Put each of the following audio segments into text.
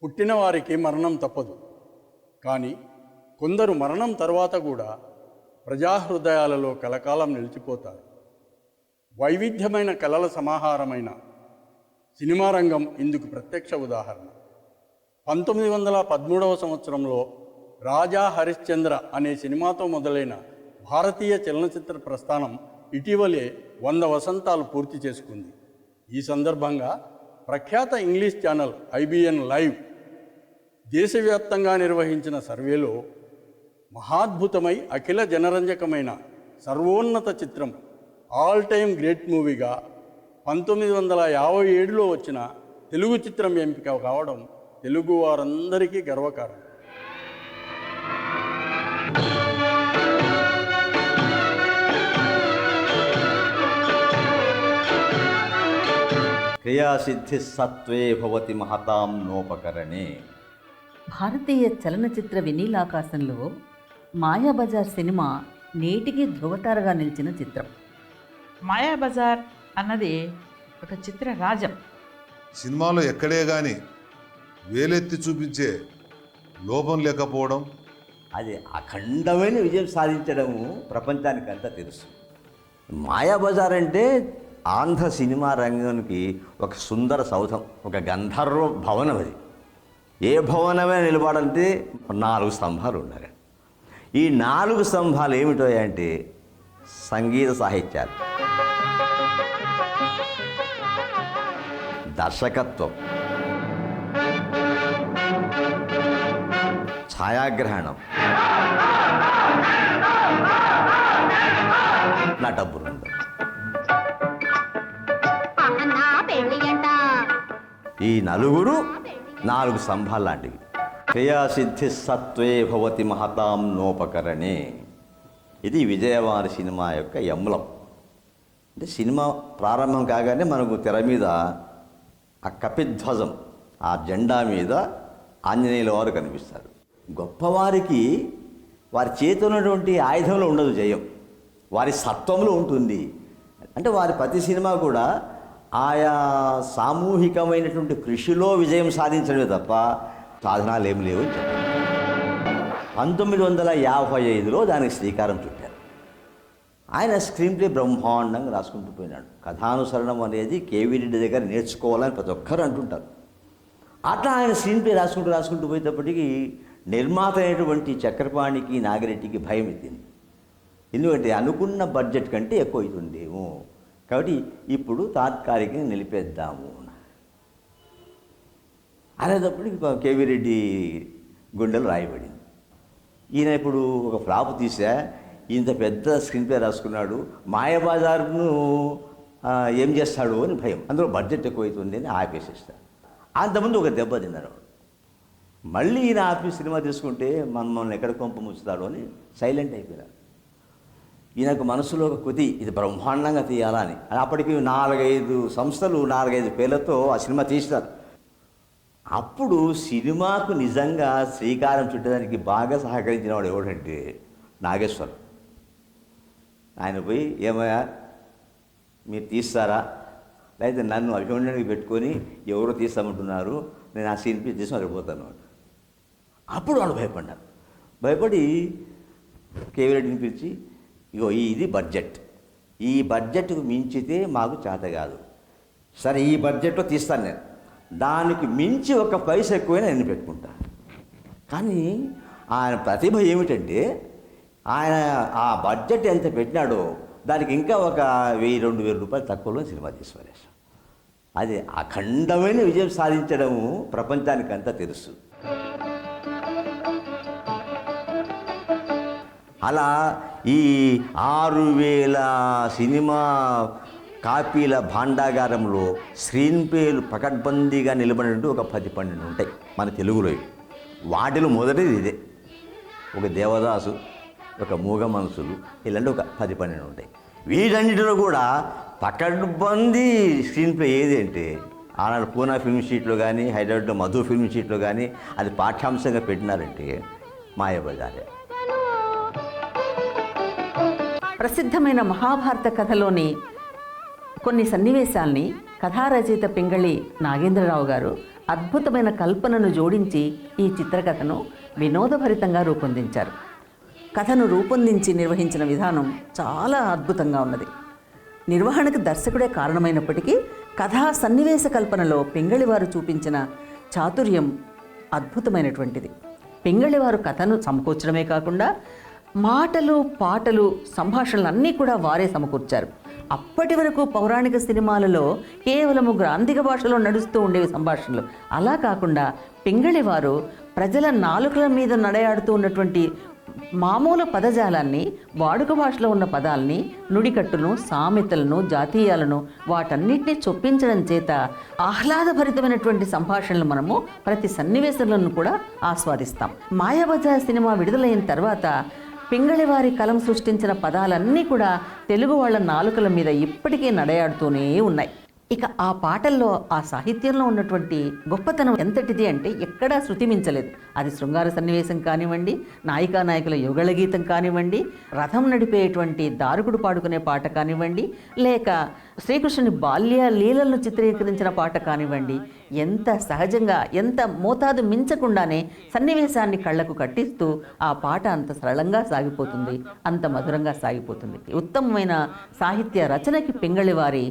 పుట్టిన వారికి మరణం తప్పదు. కానీ కొందరు మరణం తర్వాత కూడా ప్రజాహృదయాలలో కలకాలం నిలిచిపోతారు. వైవిధ్యమైన కళల సమాహారమైన సినిమా రంగం ఇందుకు ప్రత్యక్ష ఉదాహరణ. 1913 సంవత్సరంలో రాజా హరిశ్చంద్ర అనే సినిమాతో మొదలైన భారతీయ చలనచిత్ర ప్రస్థానం ఇటీవలే 100 వసంతాలు పూర్తి చేసుకుంది. ఈ సందర్భంగా ప్రఖ్యాత ఇంగ్లీష్ ఛానల్ ఐబిఎన్ లైవ్ దేశవ్యాప్తంగా నిర్వహించిన సర్వేలో మహాద్భుతమై అఖిల జనరంజకమైన సర్వోన్నత చిత్రం, ఆల్ టైమ్ గ్రేట్ మూవీగా 1957లో వచ్చిన తెలుగు చిత్రం ఎంపిక కావడం తెలుగు వారందరికీ గర్వకారణం. క్రియాసిద్ధి సత్వే భవతి మహతాం నోపకరణే. భారతీయ చలనచిత్ర వినీలాకాశంలో మాయాబజార్ సినిమా నేటికి ధృవతారగా నిలిచిన చిత్రం. మాయాబజార్ అన్నది ఒక చిత్ర రాజం. సినిమాలో ఎక్కడే కానీ వేలెత్తి చూపించే లోపం లేకపోవడం, అది అఖండమైన విజయం సాధించడము ప్రపంచానికి అంతా తెలుసు. మాయాబజార్ అంటే ఆంధ్ర సినిమా రంగానికి ఒక సుందర సౌధం, ఒక గంధర్వ భవనం. అది ఏ భవనమే నిలబడాలంటే 4 స్తంభాలు ఉండాలి. ఈ 4 స్తంభాలు ఏమిటో అంటే సంగీత సాహిత్యాలు, దర్శకత్వం, ఛాయాగ్రహణం, నట బృందం. ఈ నలుగురు 4 స్తంభాలు లాంటివి. క్రియాసిద్ధి సత్వే భవతి మహతాం నోపకరణే. ఇది విజయవాడ సినిమా యొక్క ఎంబ్లం. అంటే సినిమా ప్రారంభం కాగానే మనకు తెర మీద ఆ కపిధ్వజం, ఆ జెండా మీద ఆంజనేయుల వారు కనిపిస్తారు. గొప్పవారికి వారి చేతిలో ఉన్నటువంటి ఆయుధంలో ఉండదు జయం, వారి సత్వంలో ఉంటుంది. అంటే వారి ప్రతి సినిమా కూడా ఆయా సామూహికమైనటువంటి కృషిలో విజయం సాధించడమే తప్ప సాధనాలు ఏం లేవు అని చెప్పారు. 1955లో దానికి శ్రీకారం చుట్టారు. ఆయన స్క్రీన్ ప్లే బ్రహ్మాండంగా రాసుకుంటూ పోయినాడు. కథానుసరణం అనేది కేవీ రెడ్డి దగ్గర నేర్చుకోవాలని ప్రతి ఒక్కరు అంటుంటారు. అట్లా ఆయన స్క్రీన్ ప్లే రాసుకుంటూ పోయేటప్పటికీ నిర్మాత అయినటువంటి చక్రపాణికి, నాగిరెడ్డికి భయం ఎత్తింది. ఎందుకంటే అనుకున్న బడ్జెట్ కంటే ఎక్కువ అవుతుందేమో, కాబట్టి ఇప్పుడు తాత్కాలికంగా నిలిపేద్దాము అనేటప్పటికి కేవీ రెడ్డి గుండెలు రాయబడింది. ఈయన ఇప్పుడు ఒక ఫ్లాప్ తీసా, ఇంత పెద్ద స్క్రీన్ ప్లే రాసుకున్నాడు, మాయాబజార్ను ఏం చేస్తాడు అని భయం. అందులో బడ్జెట్ ఎక్కువ అవుతుంది అని ఆపేసేస్తాడు. అంతకుముందు ఒక దెబ్బ తిన్నాడు. మళ్ళీ ఈయన ఆపి సినిమా తీసుకుంటే మనల్ని ఎక్కడ కొంప ముచ్చుతాడు అని సైలెంట్ అయిపోయారు. ఈయనకు మనసులో ఒక కొద్ది ఇది బ్రహ్మాండంగా తీయాలని. అప్పటికి 4-5 సంస్థలు 4-5 పేర్లతో ఆ సినిమా తీస్తారు. అప్పుడు సినిమాకు నిజంగా శ్రీకారం చుట్టడానికి బాగా సహకరించిన వాడు ఎవడంటే నాగేశ్వర్. ఆయన పోయి, ఏమయ్యా మీరు తీస్తారా, లేకపోతే నన్ను అభిమానానికి పెట్టుకొని ఎవరో తీస్తామంటున్నారు, నేను ఆ సీన్ తీసి వెళ్ళిపోతాను. అప్పుడు వాళ్ళు భయపడ్డారు. భయపడి కేవీ రెడ్డిని పిలిచి, ఇగో ఇది బడ్జెట్, ఈ బడ్జెట్కు మించితే మాకు చేత కాదు, సరే ఈ బడ్జెట్లో తీస్తాను నేను, దానికి మించి ఒక పైసా ఎక్కువైనా నేను పెట్టుకుంటా. కానీ ఆయన ప్రతిభ ఏమిటంటే ఆయన ఆ బడ్జెట్ ఎంత పెట్టినాడో దానికి ఇంకా ఒక 1000-2000 రూపాయలు తక్కువలో సినిమా తీసుకునేసాం. అది అఖండమైన విజయం సాధించడము ప్రపంచానికి అంతా తెలుసు. అలా ఈ 6000 సినిమా కాపీల భాండాగారంలో స్క్రీన్ ప్లేలు పకడ్బందీగా నిలబడినట్టు ఒక 10-12 ఉంటాయి మన తెలుగులో. వాటిలో మొదటిది ఇదే. ఒక దేవదాసు, ఒక మూగ మనసులు, ఇలాంటి ఒక 10-12 ఉంటాయి. వీటన్నిటిలో కూడా పకడ్బందీ స్క్రీన్ ప్లే ఏది అంటే ఆనాడు పూనా ఫిల్మ్ షీట్లో కానీ, హైదరాబాద్లో మధు ఫిల్మ్ షీట్లో కానీ అది పాఠ్యాంశంగా పెట్టినారంటే మాయాబజారే. ప్రసిద్ధమైన మహాభారత కథలోని కొన్ని సన్నివేశాల్ని కథారచయిత పింగళి నాగేంద్రరావు గారు అద్భుతమైన కల్పనను జోడించి ఈ చిత్రకథను వినోదభరితంగా రూపొందించారు. కథను రూపొందించి నిర్వహించిన విధానం చాలా అద్భుతంగా ఉన్నది. నిర్వహణకు దర్శకుడే కారణమైనప్పటికీ కథా సన్నివేశ కల్పనలో పింగళివారు చూపించిన చాతుర్యం అద్భుతమైనటువంటిది. పింగళివారు కథను సమకూర్చడమే కాకుండా మాటలు, పాటలు, సంభాషణలు అన్నీ కూడా వారే సమకూర్చారు. అప్పటి వరకు పౌరాణిక సినిమాలలో కేవలము గ్రాంధిక భాషలో నడుస్తూ ఉండేవి సంభాషణలు. అలా కాకుండా పింగళివారు ప్రజల నాలుకల మీద నడయాడుతూ ఉన్నటువంటి మామూలు పదజాలాన్ని, వాడుక భాషలో ఉన్న పదాలని, నుడికట్టును, సామెతలను, జాతీయాలను వాటన్నిటినీ చొప్పించడం చేత ఆహ్లాదభరితమైనటువంటి సంభాషణలు మనము ప్రతి సన్నివేశంలోనూ కూడా ఆస్వాదిస్తాం. మాయాబజార్ సినిమా విడుదలైన తర్వాత పింగళివారి కలం సృష్టించిన పదాలన్నీ కూడా తెలుగు వాళ్ళ నాలుకల మీద ఇప్పటికీ నడయాడుతూనే ఉన్నాయి. ఇక ఆ పాటల్లో, ఆ సాహిత్యంలో ఉన్నటువంటి గొప్పతనం ఎంతటిది అంటే ఎక్కడా శృతి మించలేదు. అది శృంగార సన్నివేశం కానివ్వండి, నాయికా నాయకుల యుగళ గీతం కానివ్వండి, రథం నడిపేటువంటి దారుకుడు పాడుకునే పాట కానివ్వండి, లేక శ్రీకృష్ణుని బాల్య లీలలను చిత్రీకరించిన పాట కానివ్వండి, ఎంత సహజంగా, ఎంత మోతాదు మించకుండానే సన్నివేశాన్ని కళ్ళకు కట్టిస్తూ ఆ పాట అంత సరళంగా సాగిపోతుంది, అంత మధురంగా సాగిపోతుంది. ఉత్తమమైన సాహిత్య రచనకి పింగళివారి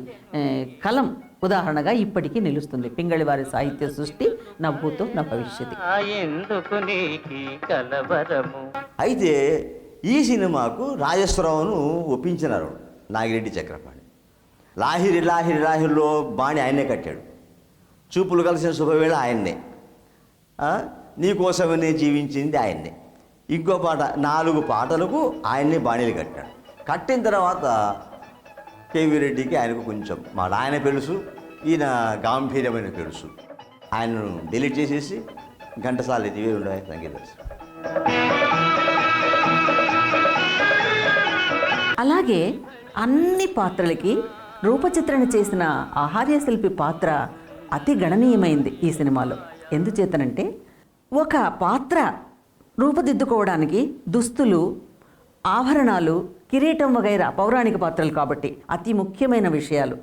కలం ఉదాహరణగా ఇప్పటికీ నిలుస్తుంది. పింగళివారి సాహిత్య సృష్టి నా భూతో నా భవిష్యత్తు. అయితే ఈ సినిమాకు రాజేశ్వరరావును ఒప్పించినారు నాగిరెడ్డి చక్రపాణి. లాహిరి లాహిరి లాహిరిలో బాణి ఆయనే కట్టాడు. చూపులు కలిసిన శుభవేళ ఆయన్నే, నీకోసమనే జీవించింది ఆయన్నే. ఇంకో పాట, 4 పాటలకు ఆయన్నే బాణీలు కట్టాడు. కట్టిన తర్వాత కేవీ రెడ్డికి ఆయనకు కొంచెం మాట, ఆయన తెలుసు, ఈయన గాంభీర్యమైన తెలుసు. ఆయనను డిలీట్ చేసేసి ఘంటసాల ఇవే ఉండే సంగీత దర్శకుడు. అలాగే అన్ని పాత్రలకి రూపచిత్రణ చేసిన ఆహార్య శిల్పి పాత్ర అతి గణనీయమైంది ఈ సినిమాలో. ఎందుచేతనంటే ఒక పాత్ర రూపుదిద్దుకోవడానికి దుస్తులు, ఆభరణాలు, కిరీటం వగైరా పౌరాణిక పాత్రలు కాబట్టి అతి ముఖ్యమైన విషయాలు.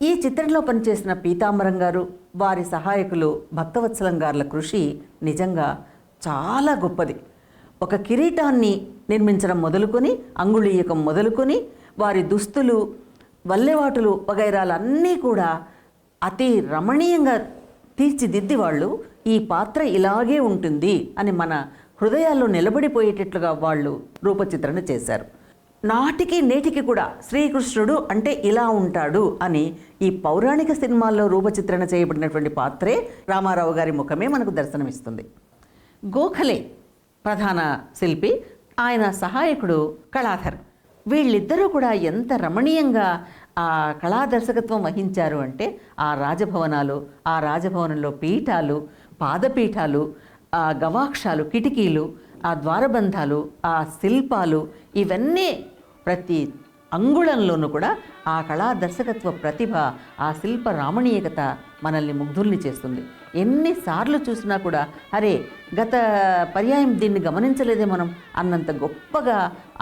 ఈ చిత్రంలో పనిచేసిన పీతాంబరం గారు, వారి సహాయకులు భక్తవత్సలం గారుల కృషి నిజంగా చాలా గొప్పది. ఒక కిరీటాన్ని నిర్మించడం మొదలుకొని, అంగుళీయకం మొదలుకొని, వారి దుస్తులు, వల్లెవాటులు వగైరాలన్నీ కూడా అతి రమణీయంగా తీర్చిదిద్ది వాళ్ళు ఈ పాత్ర ఇలాగే ఉంటుంది అని మన హృదయాల్లో నిలబడిపోయేటట్లుగా వాళ్ళు రూపచిత్రణ చేశారు. నాటికి నేటికి కూడా శ్రీకృష్ణుడు అంటే ఇలా ఉంటాడు అని ఈ పౌరాణిక సినిమాల్లో రూపచిత్రణ చేయబడినటువంటి పాత్రే రామారావు గారి ముఖమే మనకు దర్శనమిస్తుంది. గోఖలే ప్రధాన శిల్పి, ఆయన సహాయకుడు కళాధర్. వీళ్ళిద్దరూ కూడా ఎంత రమణీయంగా ఆ కళా దర్శకత్వం వహించారు అంటే ఆ రాజభవనాలు, ఆ రాజభవనంలో పీఠాలు, పాదపీఠాలు, ఆ గవాక్షాలు, కిటికీలు, ఆ ద్వారబంధాలు, ఆ శిల్పాలు, ఇవన్నీ ప్రతి అంగుళంలోనూ కూడా ఆ కళా దర్శకత్వ ప్రతిభ, ఆ శిల్ప రామణీయకత మనల్ని ముగ్ధుల్ని చేస్తుంది. ఎన్నిసార్లు చూసినా కూడా అరే గత పర్యాయం దీన్ని గమనించలేదే మనం అన్నంత గొప్పగా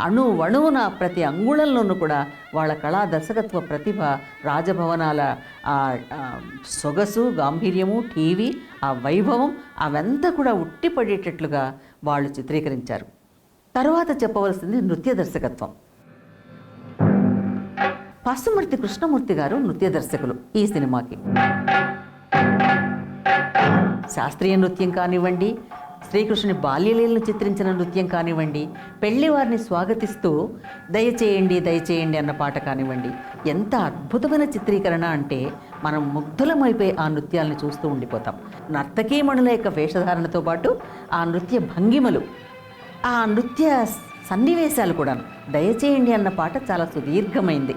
అణువణువున ప్రతి అంగుళంలోనూ కూడా వాళ్ళ కళా దర్శకత్వ ప్రతిభ, రాజభవనాల సొగసు, గాంభీర్యము, టీవీ, ఆ వైభవం అవంతా కూడా ఉట్టిపడేటట్లుగా వాళ్ళు చిత్రీకరించారు. తర్వాత చెప్పవలసింది నృత్య దర్శకత్వం. పసుమర్తి కృష్ణమూర్తి గారు నృత్య దర్శకులు ఈ సినిమాకి. శాస్త్రీయ నృత్యం కానివ్వండి, శ్రీకృష్ణుని బాల్యలీలను చిత్రించిన నృత్యం కానివ్వండి, పెళ్లి వారిని స్వాగతిస్తూ దయచేయండి దయచేయండి అన్న పాట కానివ్వండి, ఎంత అద్భుతమైన చిత్రీకరణ అంటే మనం ముగ్ధులమైపోయి ఆ నృత్యాలను చూస్తూ ఉండిపోతాం. నర్తకీమణుల యొక్క వేషధారణతో పాటు ఆ నృత్య భంగిమలు, ఆ నృత్య సన్నివేశాలు కూడా. దయచేయండి అన్న పాట చాలా సుదీర్ఘమైంది,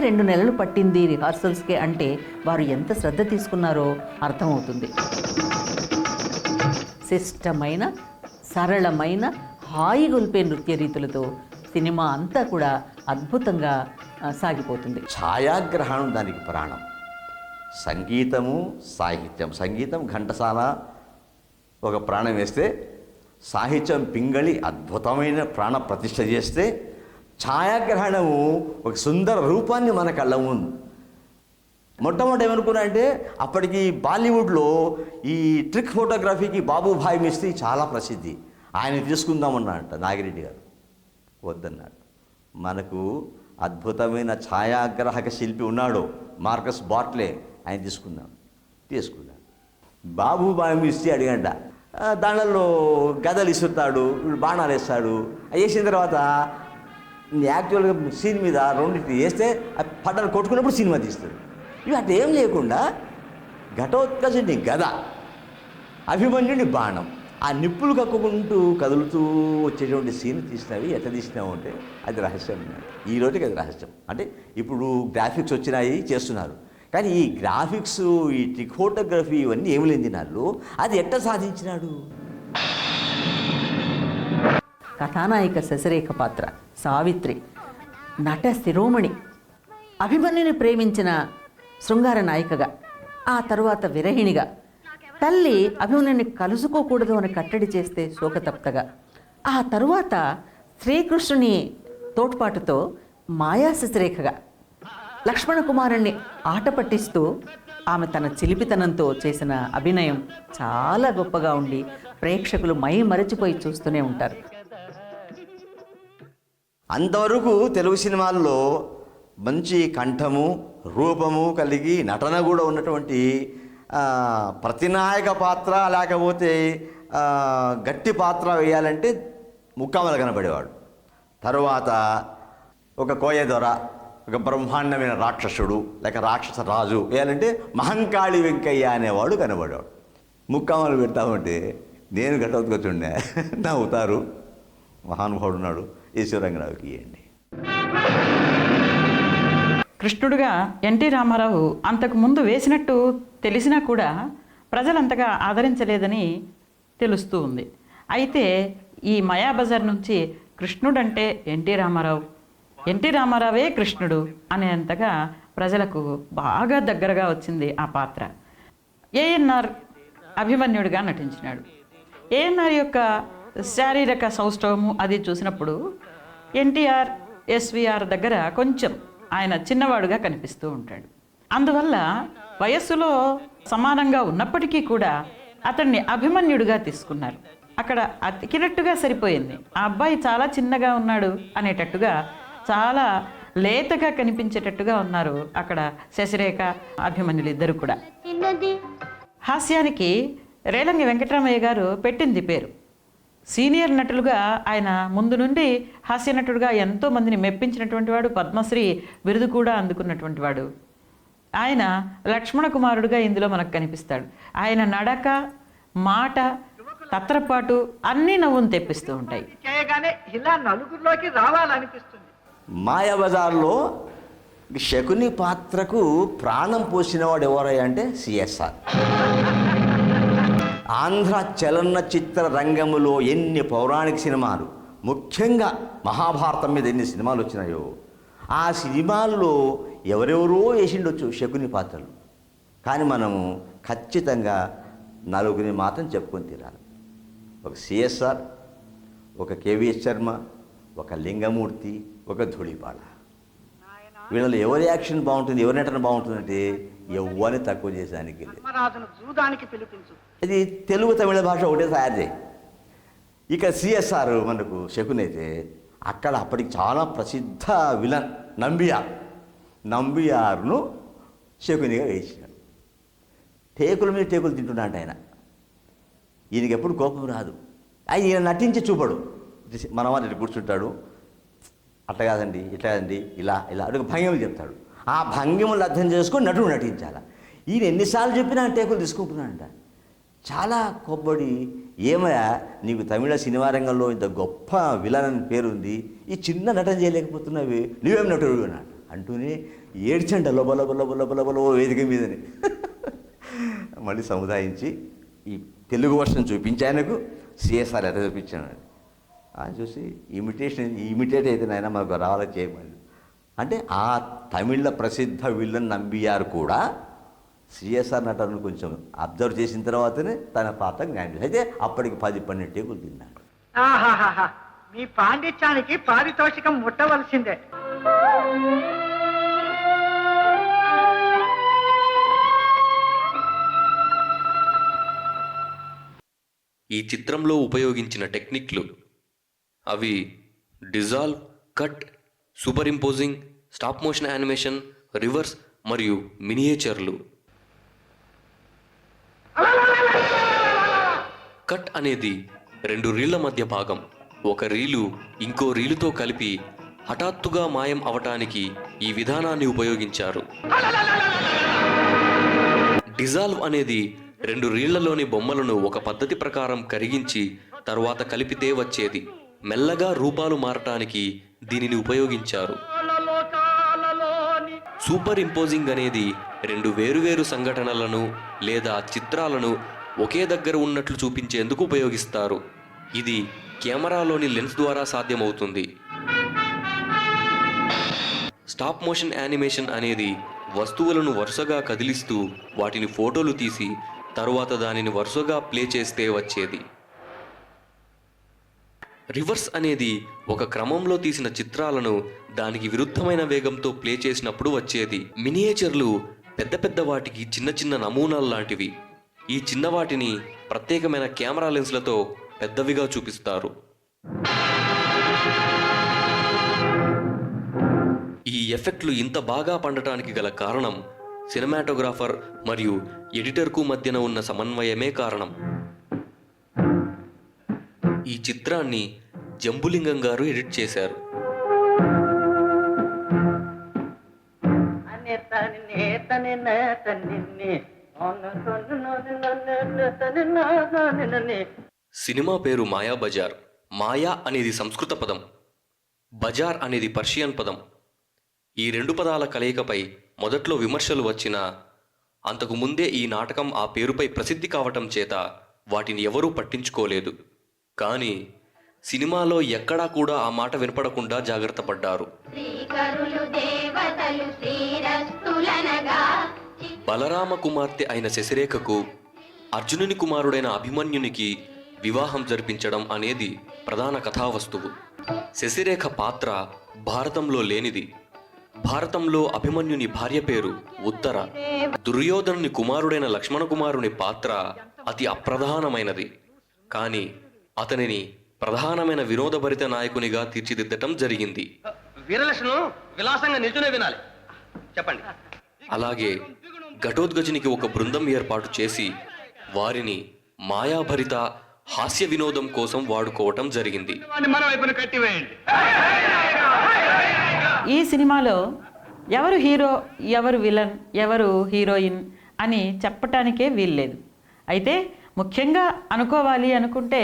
2 నెలలు పట్టింది రిహార్సల్స్కి అంటే వారు ఎంత శ్రద్ధ తీసుకున్నారో అర్థమవుతుంది. శిష్టమైన, సరళమైన, హాయిగొల్పే నృత్య రీతులతో సినిమా అంతా కూడా అద్భుతంగా సాగిపోతుంది. ఛాయాగ్రహణం దానికి ప్రాణం. సంగీతము, సాహిత్యం. సంగీతం ఘంటసాల ఒక ప్రాణం వేస్తే, సాహిత్యం పింగళి అద్భుతమైన ప్రాణ ప్రతిష్ఠ చేస్తే, ఛాయాగ్రహణము ఒక సుందర రూపాన్ని మన కళ్ళ ముందు మొట్టమొదటి ఏమనుకున్నా అంటే అప్పటికి బాలీవుడ్లో ఈ ట్రిక్ ఫోటోగ్రఫీకి బాబుభాయ్ మిస్త్రీ చాలా ప్రసిద్ధి. ఆయన తీసుకుందామన్నాడంట నాగిరెడ్డి గారు. వద్దన్నాడు. మనకు అద్భుతమైన ఛాయాగ్రాహక శిల్పి ఉన్నాడు మార్కస్ బాట్లే, ఆయన తీసుకున్నాడు. బాబుభాయ్ మిస్త్రీ అడిగంట దానిలో గదలు ఇస్తుంటాడు, బాణాలు వేస్తాడు. వేసిన తర్వాత యాక్చువల్గా సీన్ మీద రెండింటిని వేస్తే పడ్డలు కొట్టుకున్నప్పుడు సినిమా తీస్తాడు. ఇవి అట్లా ఏం లేకుండా ఘటోత్కచుడి గద, అభిమన్యుడి బాణం, ఆ నిప్పులు కక్కుకుంటూ కదులుతూ వచ్చేటువంటి సీన్ తీసినవి ఎట్లా తీసినావు అంటే అది రహస్యం. ఈ రోజుకి అది రహస్యం. అంటే ఇప్పుడు గ్రాఫిక్స్ వచ్చినాయి చేస్తున్నారు, కానీ ఈ గ్రాఫిక్స్ ఈ ట్రిక్ ఫోటోగ్రఫీ ఇవన్నీ ఏమి లేని దినాల్లో అది ఎట్లా సాధించినాడు? కథానాయిక శశిరేఖ పాత్ర సావిత్రి, నట శిరోమణి, అభిమన్యుని ప్రేమించిన శృంగార నాయికగా, ఆ తరువాత విరహిణిగా, తల్లి అభిమన్యుని కలుసుకోకూడదు అని కట్టడి చేస్తే శోకతప్తగా, ఆ తరువాత శ్రీకృష్ణుని తోడ్పాటుతో మాయా శశిరేఖగా, లక్ష్మణ కుమారుణ్ణి ఆట పట్టిస్తూ ఆమె తన చిలిపితనంతో చేసిన అభినయం చాలా గొప్పగా ఉండి ప్రేక్షకులు మై మరచిపోయి చూస్తూనే ఉంటారు. అంతవరకు తెలుగు సినిమాల్లో మంచి కంఠము రూపము కలిగి నటన కూడా ఉన్నటువంటి ప్రతినాయక పాత్ర లేకపోతే గట్టి పాత్ర వేయాలంటే ముక్కామల కనపడేవాడు. తరువాత ఒక కోయదొర, ఒక బ్రహ్మాండమైన రాక్షసుడు లేక రాక్షస రాజు వేయాలంటే మహంకాళి వెంకయ్య అనేవాడు కనబడేవాడు. ముక్కామలు పెడతామంటే నేను ఘటోత్కచుండే నవ్వుతారు. మహానుభావుడు ఉన్నాడు, ఈశ్వరంగరావుకి ఇవ్వండి. కృష్ణుడుగా ఎన్టీ రామారావు అంతకు ముందు వేసినట్టు తెలిసినా కూడా ప్రజలంతగా ఆదరించలేదని తెలుస్తూ ఉంది. అయితే ఈ మాయాబజార్ నుంచి కృష్ణుడంటే ఎన్టీ రామారావు, ఎన్టీ రామారావే కృష్ణుడు అనేంతగా ప్రజలకు బాగా దగ్గరగా వచ్చింది ఆ పాత్ర. ఏఎన్ఆర్ అభిమన్యుడిగా నటించినాడు. ఏఎన్ఆర్ యొక్క శారీరక సౌష్ఠవము అది చూసినప్పుడు ఎన్టీఆర్ ఎస్విఆర్ దగ్గర కొంచెం ఆయన చిన్నవాడుగా కనిపిస్తూ ఉంటాడు. అందువల్ల వయస్సులో సమానంగా ఉన్నప్పటికీ కూడా అతన్ని అభిమన్యుడిగా తీసుకున్నారు. అక్కడ అతికినట్టుగా సరిపోయింది. ఆ అబ్బాయి చాలా చిన్నగా ఉన్నాడు అనేటట్టుగా, చాలా లేతగా కనిపించేటట్టుగా ఉన్నారు అక్కడ శశిరేఖ అభిమన్యులు ఇద్దరు కూడా. హాస్యానికి రేలంగి వెంకటరామయ్య గారు పెట్టింది పేరు. సీనియర్ నటులుగా ఆయన ముందు నుండి హాస్య నటుడుగా ఎంతో మందిని మెప్పించినటువంటి వాడు, పద్మశ్రీ బిరుదు కూడా అందుకున్నటువంటి వాడు. ఆయన లక్ష్మణ కుమారుడుగా ఇందులో మనకు కనిపిస్తాడు. ఆయన నడక, మాట, తత్రపాటు అన్నీ నవ్వును తెప్పిస్తూ ఉంటాయి. చేయగానే ఇలా నలుగురిలోకి రావాలనిపిస్తుంది. మాయాబజార్లో శకుని పాత్రకు ప్రాణం పోసినవాడు ఎవరయ్యా అంటే సిఎస్ఆర్. ఆంధ్ర చలనచిత్ర రంగములో ఎన్ని పౌరాణిక సినిమాలు, ముఖ్యంగా మహాభారతం మీద ఎన్ని సినిమాలు వచ్చినాయో ఆ సినిమాల్లో ఎవరెవరో వేసిండొచ్చు శకుని పాత్రలు, కానీ మనము ఖచ్చితంగా నలుగురిని మాత్రం చెప్పుకొని తీరాలి. ఒక సిఎస్ఆర్, ఒక కేవీఎస్ శర్మ, ఒక లింగమూర్తి, ఒక ధూళిపాళ. వీళ్ళలో ఎవరి యాక్షన్ బాగుంటుంది, ఎవరి నటన బాగుంటుందంటే ఎవ్వని తక్కువ చేసేదానికి ఇది తెలుగు తమిళ భాష ఒకటే తయారు చేయి. ఇక సిఎస్ఆర్ మనకు శకుని అయితే అక్కడ అప్పటికి చాలా ప్రసిద్ధ విలన్ నంబియార్ను శకునిగా వేయించాడు. టేకుల మీద టేకులు తింటున్నాడు ఆయన. ఈయనకి ఎప్పుడు కోపం రాదు. ఈయన నటించి చూపడు. మన వాళ్ళు ఇట్లా కూర్చుంటాడు, అట్లా కాదండి, ఇట్లా కాదండి, ఇలా ఇలా అడుగు భంగిమలు చెప్తాడు. ఆ భంగిమలు అర్థం చేసుకొని నటుడు నటించాలి. ఈయన ఎన్నిసార్లు చెప్పినా టేకులు తీసుకుంటున్నాడంట. చాలా కొబ్బడి, ఏమయ్యా నీకు తమిళ సినిమా రంగంలో ఇంత గొప్ప విలన్ అని పేరుంది, ఈ చిన్న నటన చేయలేకపోతున్నావి, నువ్వేం నటుడు అన్నాడు. అంటూనే ఏడ్చండి లోబల వేదిక మీదని. మళ్ళీ సముదాయించి ఈ తెలుగు వర్షం చూపించి ఆయనకు సిఎస్ఆర్ ఎట్లా చూపించాను ఆయన చూసి ఇమిటేట్ అయితే నాయన మనకు రావాలని చేయమని అంటే ఆ తమిళ ప్రసిద్ధ విలన్ నంబియార్ కూడా సిఎస్ఆర్ నటనను కొంచెం అబ్జర్వ్ చేసిన తర్వాతనే తన పాత్ర జ్ఞానం. అయితే అప్పటికి 10-12 టేకులు తిన్నాడు. మీ పాండిత్యానికి పారితోషికం ముట్టవలసిందే. ఈ చిత్రంలో ఉపయోగించిన టెక్నిక్లు అవి dissolve, cut, super imposing, stop motion animation, reverse మరియు మినియేచర్లు. కట్ అనేది 2 రీళ్ల మధ్య భాగం. ఒక రీలు ఇంకో రీలుతో కలిపి హఠాత్తుగా మాయం అవటానికి ఈ విధానాన్ని ఉపయోగించారు. డిజాల్వ్ అనేది 2 రీళ్లలోని బొమ్మలను ఒక పద్ధతి ప్రకారం కరిగించి తరువాత కలిపితే వచ్చేది. మెల్లగా రూపాలు మారటానికి దీనిని ఉపయోగించారు. సూపర్ ఇంపోజింగ్ అనేది 2 వేరువేరు సంఘటనలను లేదా చిత్రాలను ఒకే దగ్గర ఉన్నట్లు చూపించేందుకు ఉపయోగిస్తారు. ఇది కెమెరాలోని లెన్స్ ద్వారా సాధ్యమవుతుంది. స్టాప్ మోషన్ యానిమేషన్ అనేది వస్తువులను వరుసగా కదిలిస్తూ వాటిని ఫోటోలు తీసి తరువాత దానిని వరుసగా ప్లే చేస్తే వచ్చేది. రివర్స్ అనేది ఒక క్రమంలో తీసిన చిత్రాలను దానికి విరుద్ధమైన వేగంతో ప్లే చేసినప్పుడు వచ్చేది. మినియేచర్లు పెద్ద పెద్ద వాటికి చిన్న చిన్న నమూనాలు లాంటివి. ఈ చిన్న వాటిని ప్రత్యేకమైన కెమెరా లెన్స్లతో పెద్దవిగా చూపిస్తారు. ఈ ఎఫెక్ట్లు ఇంత బాగా పండటానికి గల కారణం సినిమాటోగ్రాఫర్ మరియు ఎడిటర్కు మధ్యన ఉన్న సమన్వయమే కారణం. ఈ చిత్రాన్ని జంబులింగం గారు ఎడిట్ చేశారు. సినిమా పేరు మాయాబజార్. మాయా అనేది సంస్కృత పదం, బజార్ అనేది పర్షియన్ పదం. ఈ 2 పదాల కలయికపై మొదట్లో విమర్శలు వచ్చినా అంతకు ముందే ఈ నాటకం ఆ పేరుపై ప్రసిద్ధి కావటం చేత వాటిని ఎవరూ పట్టించుకోలేదు. కానీ సినిమాలో ఎక్కడా కూడా ఆ మాట వినపడకుండా జాగ్రత్త పడ్డారు. బలరామ కుమార్తె అయిన శశిరేఖకు అర్జునుని కుమారుడైన అభిమన్యునికి వివాహం జరిపించడం అనేది ప్రధాన కథావస్తువు. శశిరేఖ పాత్ర భారతంలో లేనిది. భారతంలో అభిమన్యుని భార్య పేరు ఉత్తర. దుర్యోధనుని కుమారుడైన లక్ష్మణ కుమారుని పాత్ర అతి అప్రధానమైనది. కానీ అతనిని ప్రధానమైన వినోదభరిత నాయకునిగా తీర్చిదిద్దటం జరిగింది. వీరలక్ష్మణులు విలాసంగా నిల్చునే వినాలి. చెప్పండి. అలాగే ఘటోత్కచునికి ఒక బృందం ఏర్పాటు చేసి వారిని మాయాభరిత హాస్య వినోదం కోసం వాడుకోవటం జరిగింది. మన వైపున కట్టివేయండి. ఈ సినిమాలో ఎవరు హీరో, ఎవరు విలన్, ఎవరు హీరోయిన్ అని చెప్పటానికే వీల్లేదు. అయితే ముఖ్యంగా అనుకోవాలి అనుకుంటే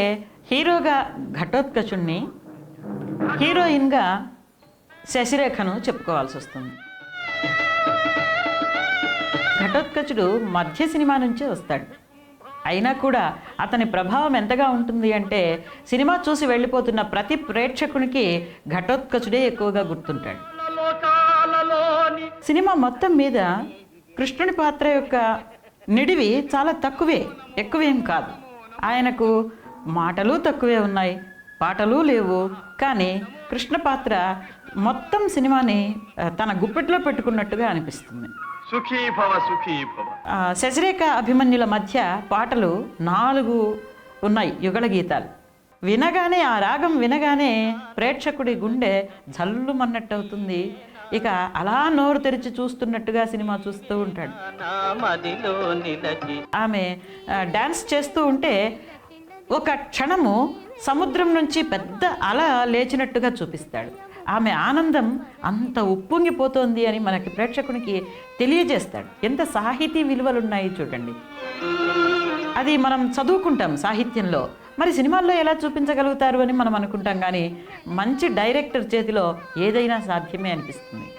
హీరోగా ఘటోత్కచుణ్ణి, హీరోయిన్గా శశిరేఖను చెప్పుకోవాల్సి వస్తుంది. ఘటోత్కచుడు మధ్య సినిమా నుంచే వస్తాడు. అయినా కూడా అతని ప్రభావం ఎంతగా ఉంటుంది అంటే సినిమా చూసి వెళ్ళిపోతున్న ప్రతి ప్రేక్షకునికి ఘటోత్కచుడే ఎక్కువగా గుర్తుంటాడు. సినిమా మొత్తం మీద కృష్ణుని పాత్ర యొక్క నిడివి చాలా తక్కువే, ఎక్కువేం కాదు. ఆయనకు మాటలు తక్కువే ఉన్నాయి, పాటలు లేవు. కానీ కృష్ణ పాత్ర మొత్తం సినిమాని తన గుప్పెట్లో పెట్టుకున్నట్టుగా అనిపిస్తుంది. సుఖీ భవ సుఖీ భవ. శశిరేఖ అభిమన్యుల మధ్య పాటలు 4 ఉన్నాయి, యుగళ గీతాలు. వినగానే ఆ రాగం వినగానే ప్రేక్షకుడి గుండె జల్లుమన్నట్టు అవుతుంది. ఇక అలా నోరు తెరిచి చూస్తున్నట్టుగా సినిమా చూస్తూ ఉంటాడు. ఆమె డాన్స్ చేస్తూ ఉంటే ఒక క్షణము సముద్రం నుంచి పెద్ద అల లేచినట్టుగా చూపిస్తాడు. ఆమె ఆనందం అంత ఉప్పొంగిపోతోంది అని మనకి ప్రేక్షకునికి తెలియజేస్తాడు. ఎంత సాహితీ విలువలు ఉన్నాయి చూడండి. అది మనం చదువుకుంటాం సాహిత్యంలో, మరి సినిమాల్లో ఎలా చూపించగలుగుతారు అని మనం అనుకుంటాం. కానీ మంచి డైరెక్టర్ చేతిలో ఏదైనా సాధ్యమే అనిపిస్తుంది.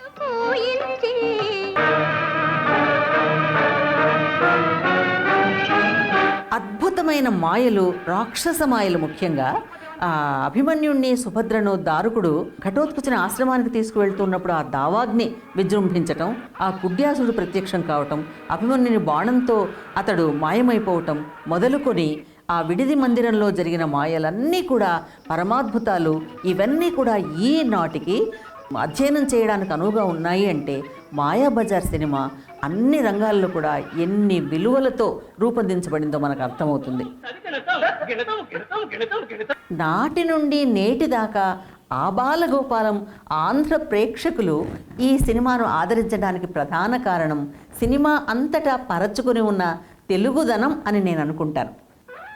అద్భుతమైన మాయలు, రాక్షస మాయలు. ముఖ్యంగా అభిమన్యుణ్ణి, సుభద్రను దారుకుడు ఘటోత్కచుని ఆశ్రమానికి తీసుకువెళ్తున్నప్పుడు ఆ దావాగ్ని విజృంభించటం, ఆ కుడ్యాసుడు ప్రత్యక్షం కావటం, అభిమన్యుని బాణంతో అతడు మాయమైపోవటం మొదలుకొని ఆ విడిది మందిరంలో జరిగిన మాయలన్నీ కూడా పరమాద్భుతాలు. ఇవన్నీ కూడా ఈనాటికి అధ్యయనం చేయడానికి అనువుగా ఉన్నాయి అంటే మాయాబజార్ సినిమా అన్ని రంగాల్లో కూడా ఎన్ని విలువలతో రూపొందించబడిందో మనకు అర్థమవుతుంది. నాటి నుండి నేటి దాకా ఆబాలగోపాలం ఆంధ్ర ప్రేక్షకులు ఈ సినిమాను ఆదరించడానికి ప్రధాన కారణం సినిమా అంతటా పరచుకొని ఉన్న తెలుగుదనం అని నేను అనుకుంటాను.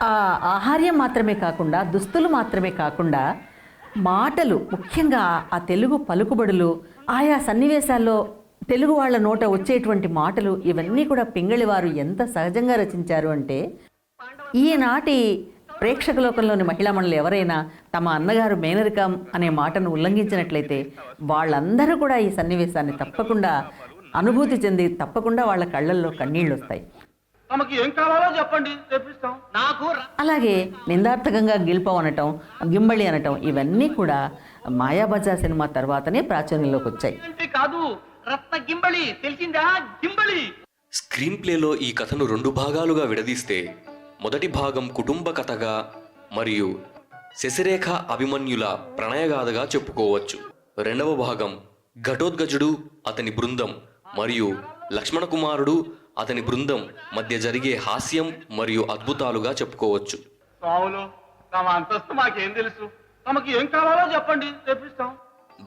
ఆ ఆహార్యం మాత్రమే కాకుండా, దుస్తులు మాత్రమే కాకుండా, మాటలు, ముఖ్యంగా ఆ తెలుగు పలుకుబడులు, ఆయా సన్నివేశాల్లో తెలుగు వాళ్ళ నోట వచ్చేటువంటి మాటలు, ఇవన్నీ కూడా పింగళి వారు ఎంత సహజంగా రచించారు అంటే ఈనాటి ప్రేక్షక లోకంలోని మహిళామణులు ఎవరైనా తమ అన్నగారు మేనరికం అనే మాటను ఉల్లంఘించినట్లయితే వాళ్ళందరూ కూడా ఈ సన్నివేశాన్ని తప్పకుండా అనుభూతి చెంది తప్పకుండా వాళ్ళ కళ్ళల్లో కన్నీళ్ళు వస్తాయి. తమకి ఏం కావాలో చెప్పండి, తెప్పిస్తాం. నాకు అలాగే నిందార్థకంగా గిల్పం అనటం, గింబళి అనటం, ఇవన్నీ కూడా మాయాబజార్ సినిమా తర్వాతనే ప్రాచుర్యంలోకి వచ్చాయి. కాదు, రత్న గింబళి తెలిసిందా? గింబళి. స్క్రీన్ ప్లేలో ఈ కథను 2 భాగాలుగా విడదీస్తే మొదటి భాగం కుటుంబ కథగా మరియు శశిరేఖ అభిమన్యుల ప్రణయగాథగా చెప్పుకోవచ్చు. రెండవ భాగం ఘటోత్కచుడు, అతని బృందం మరియు లక్ష్మణ కుమారుడు, అతని బృందం మధ్య జరిగే హాస్యం మరియు అద్భుతాలుగా చెప్పుకోవచ్చు. స్వాములు, తమ అంతస్తు మాకేం తెలుసు? తమకి ఏం కావాలో చెప్పండి, తెప్పిస్తాం.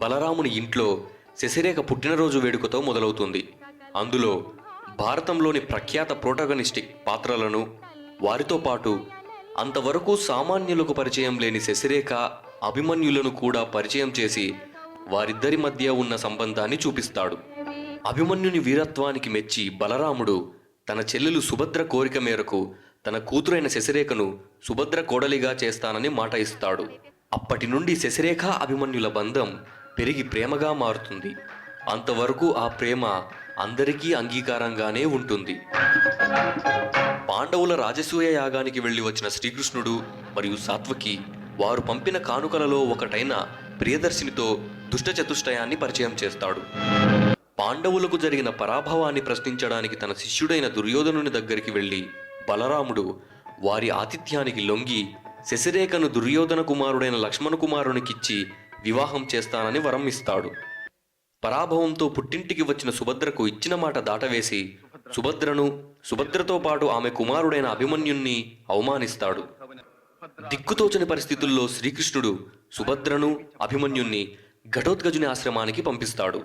బలరాముని ఇంట్లో శశిరేఖ పుట్టినరోజు వేడుకతో మొదలవుతుంది. అందులో భారతంలోని ప్రఖ్యాత ప్రోటాగనిస్టిక్ పాత్రలను, వారితో పాటు అంతవరకు సామాన్యులకు పరిచయం లేని శశిరేఖ, అభిమన్యులను కూడా పరిచయం చేసి వారిద్దరి మధ్య ఉన్న సంబంధాన్ని చూపిస్తాడు. అభిమన్యుని వీరత్వానికి మెచ్చి బలరాముడు తన చెల్లెలు సుభద్ర కోరిక మేరకు తన కూతురైన శశిరేఖను సుభద్ర కోడలిగా చేస్తానని మాట ఇస్తాడు. అప్పటి నుండి శశిరేఖ అభిమన్యుల బంధం పెరిగి ప్రేమగా మారుతుంది. అంతవరకు ఆ ప్రేమ అందరికీ అంగీకారంగానే ఉంటుంది. పాండవుల రాజసూయ యాగానికి వెళ్లి వచ్చిన శ్రీకృష్ణుడు మరియు సాత్వకి వారు పంపిన కానుకలలో ఒకటైన ప్రియదర్శినితో దుష్ట చతుష్టయాన్ని పరిచయం చేస్తాడు. పాండవులకు జరిగిన పరాభవాన్ని ప్రశ్నించడానికి తన శిష్యుడైన దుర్యోధనుని దగ్గరికి వెళ్లి బలరాముడు వారి ఆతిథ్యానికి లొంగి శశిరేఖను దుర్యోధన కుమారుడైన లక్ష్మణ కుమారునికిచ్చి వివాహం చేస్తానని వరం ఇస్తాడు. పరాభవంతో పుట్టింటికి వచ్చిన సుభద్రకు ఇచ్చిన మాట దాటవేసి సుభద్రతో పాటు ఆమె కుమారుడైన అభిమన్యుణ్ణి అవమానిస్తాడు. దిక్కుతోచని పరిస్థితుల్లో శ్రీకృష్ణుడు సుభద్రను, అభిమన్యుణ్ణి ఘటోత్కచుని ఆశ్రమానికి పంపిస్తాడు.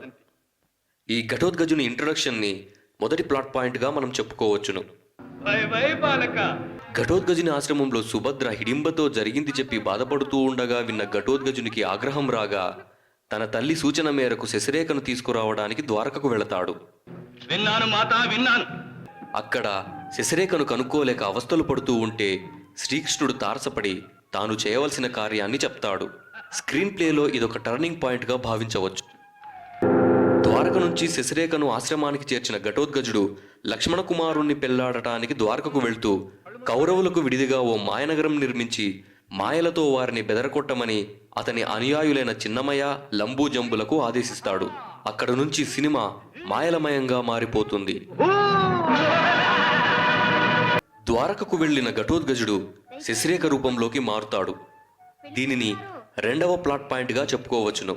ఈ ఘటోత్కచుని ఇంట్రడక్షన్ని మొదటి ప్లాట్ పాయింట్గా మనం చెప్పుకోవచ్చును. ఘటోత్కచుని ఆశ్రమంలో సుభద్ర హిడింబతో జరిగింది చెప్పి బాధపడుతూ ఉండగా విన్న ఘటోత్కచునికి ఆగ్రహం రాగా తన తల్లి సూచన మేరకు శశిరేఖను తీసుకురావడానికి ద్వారకకు వెళతాడు. విన్నాను మాతా, విన్నాను. అక్కడ శశిరేఖను కనుక్కోలేక అవస్థలు పడుతూ ఉంటే శ్రీకృష్ణుడు తారసపడి తాను చేయవలసిన కార్యాన్ని చెప్తాడు. స్క్రీన్ ప్లేలో ఇదొక టర్నింగ్ పాయింట్గా భావించవచ్చు. ద్వారక నుంచి శశిరేఖను ఆశ్రమానికి చేర్చిన ఘటోత్కచుడు లక్ష్మణ కుమారుణ్ణి పెళ్లాడటానికి ద్వారకకు వెళ్తూ కౌరవులకు విడిదిగా ఓ మాయనగరం నిర్మించి మాయలతో వారిని బెదరకొట్టమని అతని అనుయాయులైన చిన్నమయ, లంబూ జంబులకు ఆదేశిస్తాడు. అక్కడ నుంచి సినిమా మాయలమయంగా మారిపోతుంది. ద్వారకకు వెళ్లిన ఘటోత్కచుడు శశిరేఖ రూపంలోకి మారుతాడు. దీనిని రెండవ ప్లాట్ పాయింట్గా చెప్పుకోవచ్చును.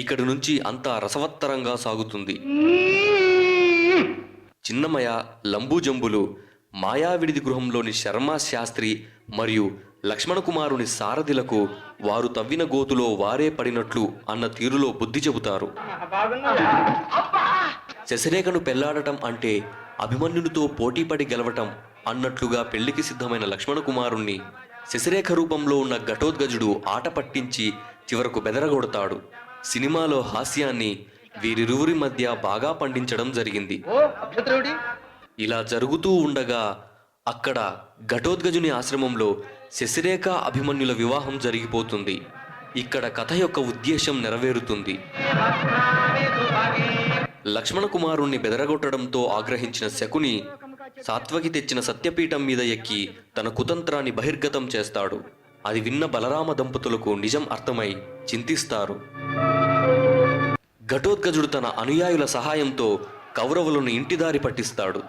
ఇక్కడి నుంచి అంతా రసవత్తరంగా సాగుతుంది. చిన్నమయ, లంబూ జంబులు మాయావిడిది గృహంలోని శర్మ శాస్త్రి మరియు లక్ష్మణ కుమారుని సారథిలకు వారు తవ్విన గోతులో వారే పడినట్లు అన్న తీరులో బుద్ధి చెబుతారు. శశిరేఖను పెళ్లాడటం అంటే అభిమన్యునితో పోటీపడి గెలవటం అన్నట్లుగా పెళ్లికి సిద్ధమైన లక్ష్మణ కుమారుణ్ణి శశిరేఖ రూపంలో ఉన్న ఘటోత్కచుడు ఆట పట్టించి చివరకు బెదరగొడతాడు. సినిమాలో హాస్యాన్ని వీరిరువురి మధ్య బాగా పండించడం జరిగింది. ఇలా జరుగుతూ ఉండగా అక్కడ ఘటోత్కచుని ఆశ్రమంలో శశిరేఖ అభిమన్యుల వివాహం జరిగిపోతుంది. ఇక్కడ కథ యొక్క ఉద్దేశం నెరవేరుతుంది. లక్ష్మణ కుమారుణ్ణి బెదరగొట్టడంతో ఆగ్రహించిన శకుని సాత్వకి తెచ్చిన సత్యపీఠం మీద ఎక్కి తన కుతంత్రాన్ని బహిర్గతం చేస్తాడు. అది విన్న బలరామ దంపతులకు నిజం అర్థమై చింతిస్తారు. ఘటోత్కచుడు తన అనుయాయుల సహాయంతో కౌరవులను ఇంటిదారి పట్టిస్తాడు.